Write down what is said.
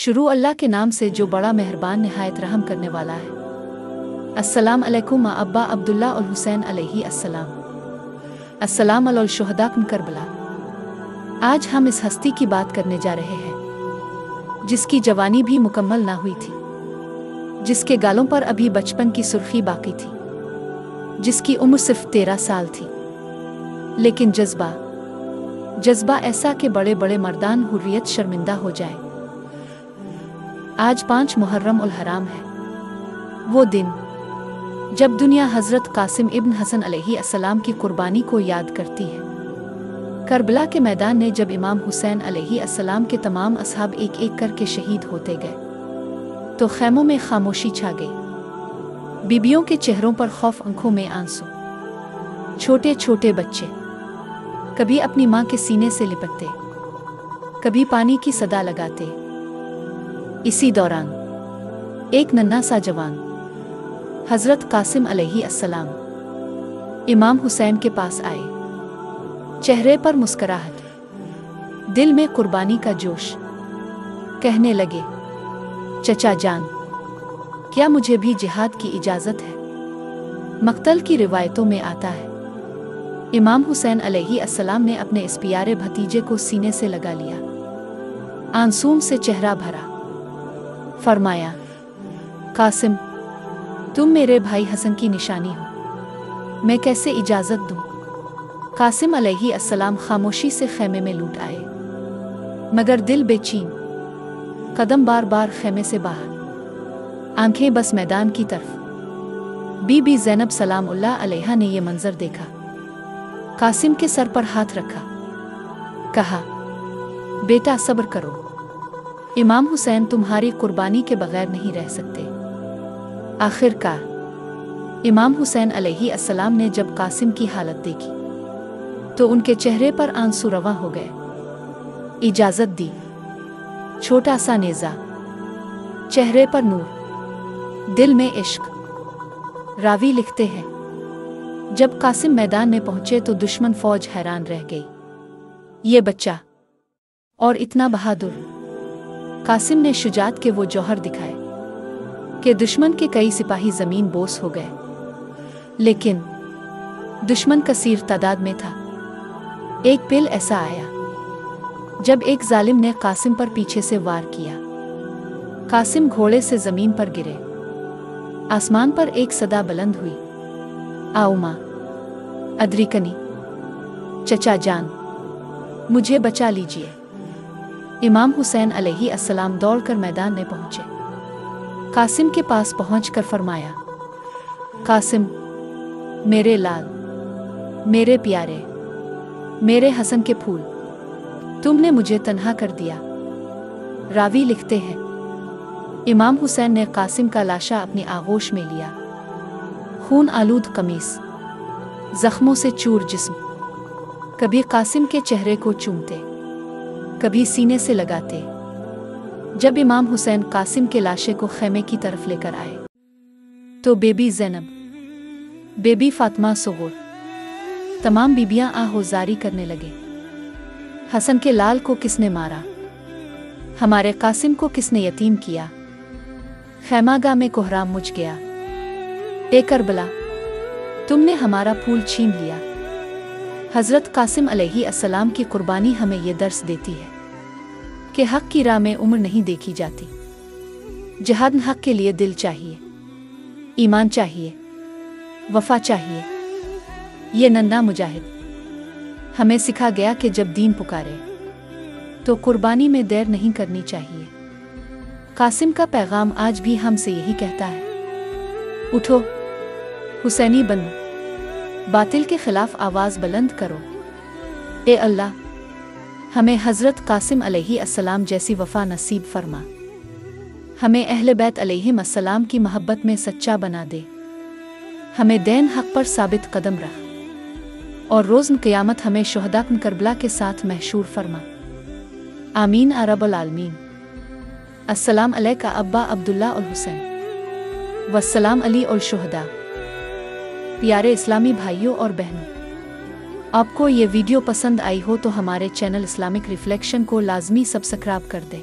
शुरू अल्लाह के नाम से जो बड़ा मेहरबान निहायत रहम करने वाला है। अस्सलाम अलैकुम अब्बा अब्दुल्ला और हुसैन अलैहि अस्सलाम। अस्सलाम अल शुहदा करबला। आज हम इस हस्ती की बात करने जा रहे हैं जिसकी जवानी भी मुकम्मल ना हुई थी, जिसके गालों पर अभी बचपन की सुर्खी बाकी थी, जिसकी उम्र सिर्फ 13 साल थी, लेकिन जज्बा ऐसा कि बड़े बड़े मर्दान हुर्रियत शर्मिंदा हो जाए। आज 5 मुहर्रम उल हराम है, वो दिन जब दुनिया हज़रत कासिम इब्न हसन अलैहि अस्सलाम की कुर्बानी को याद करती है। करबला के मैदान ने जब इमाम हुसैन अलैहि अस्सलाम के तमाम असहाब एक एक करके शहीद होते गए तो खैमों में खामोशी छा गई। बीबियों के चेहरों पर खौफ, आंखों में आंसू। छोटे छोटे बच्चे कभी अपनी माँ के सीने से लिपटते, कभी पानी की सदा लगाते। इसी दौरान एक नन्हा सा जवान हज़रत कासिम अलैहि अस्सलाम इमाम हुसैन के पास आए। चेहरे पर मुस्कुराहट, दिल में कुर्बानी का जोश। कहने लगे, चचा जान, क्या मुझे भी जिहाद की इजाज़त है? मक्तल की रिवायतों में आता है इमाम हुसैन अलैहि अस्सलाम ने अपने इस प्यारे भतीजे को सीने से लगा लिया, आंसुओं से चेहरा भरा, फरमाया, कासिम, तुम मेरे भाई हसन की निशानी हो, मैं कैसे इजाज़त दूं? कासिम अलैहि अस्सलाम खामोशी से खेमे में लूट आए, मगर दिल बेचैन, कदम बार बार खेमे से बाहर, आंखें बस मैदान की तरफ। बीबी ज़ैनब सलामुल्लाह अलैहा ने यह मंजर देखा, कासिम के सर पर हाथ रखा, कहा, बेटा सब्र करो, इमाम हुसैन तुम्हारी कुर्बानी के बगैर नहीं रह सकते। आखिरकार इमाम हुसैन अलैहि अस्सलाम ने जब कासिम की हालत देखी तो उनके चेहरे पर आंसू रवां हो गए। इजाज़त दी, छोटा सा नेज़ा, चेहरे पर नूर, दिल में इश्क। रावी लिखते हैं, जब कासिम मैदान में पहुंचे तो दुश्मन फौज हैरान रह गई। ये बच्चा और इतना बहादुर। कासिम ने शुजात के वो जौहर दिखाए कि दुश्मन के कई सिपाही जमीन बोस हो गए, लेकिन दुश्मन कसीर तादाद में था। एक पल ऐसा आया जब एक जालिम ने कासिम पर पीछे से वार किया। कासिम घोड़े से जमीन पर गिरे। आसमान पर एक सदा बुलंद हुई, आओ माँ, अद्रिकनी, चचा जान, मुझे बचा लीजिए। इमाम हुसैन अलैहि अस्सलाम दौड़कर मैदान में पहुंचे। कासिम के पास पहुंचकर फरमाया, कासिम, मेरे लाल, मेरे प्यारे, मेरे हसन के फूल, तुमने मुझे तन्हा कर दिया। रावी लिखते हैं, इमाम हुसैन ने कासिम का लाशा अपनी आगोश में लिया। खून आलूद कमीज, जख्मों से चूर जिस्म, कभी कासिम के चेहरे को चूमते, कभी सीने से लगाते। जब इमाम हुसैन कासिम के लाशे को खेमे की तरफ लेकर आए तो बेबी ज़ैनब, बेबी फातिमा सुगुर, तमाम बीबियां आहोजारी करने लगे। हसन के लाल को किसने मारा? हमारे कासिम को किसने यतीम किया? खैमागाह में कोहराम मुझ गया। ए करबला, तुमने हमारा फूल छीन लिया। हज़रत कासिम अलैहि अस्सलाम की कुर्बानी हमें ये दर्स देती है कि हक़ की राह में उम्र नहीं देखी जाती। जिहाद हक़ के लिए दिल चाहिए, ईमान चाहिए, वफ़ा चाहिए। ये नन्हा मुजाहिद हमें सिखा गया कि जब दीन पुकारे तो कुर्बानी में देर नहीं करनी चाहिए। कासिम का पैगाम आज भी हमसे यही कहता है, उठो हुसैनी बनो, बातिल के खिलाफ आवाज़ बुलंद करो। ए अल्लाह, हमें हज़रत कासिम अलैहि अस्सलाम जैसी वफ़ा नसीब फरमा। हमें अहले बैत अलैहिम अस्सलाम की मोहब्बत में सच्चा बना दे। हमें दीन हक़ पर साबित कदम रख और रोज़ क़यामत हमें शुहदा करबला के साथ महशूर फरमा। आमीन या रब्बल आलमीन। अस्सलाम अलैका अब्बा अब्दुल्ला और हुसैन, वस्सलाम अली और शुहदा। प्यारे इस्लामी भाइयों और बहनों, आपको ये वीडियो पसंद आई हो तो हमारे चैनल इस्लामिक रिफ्लेक्शन को लाजमी सब्सक्राइब कर दें।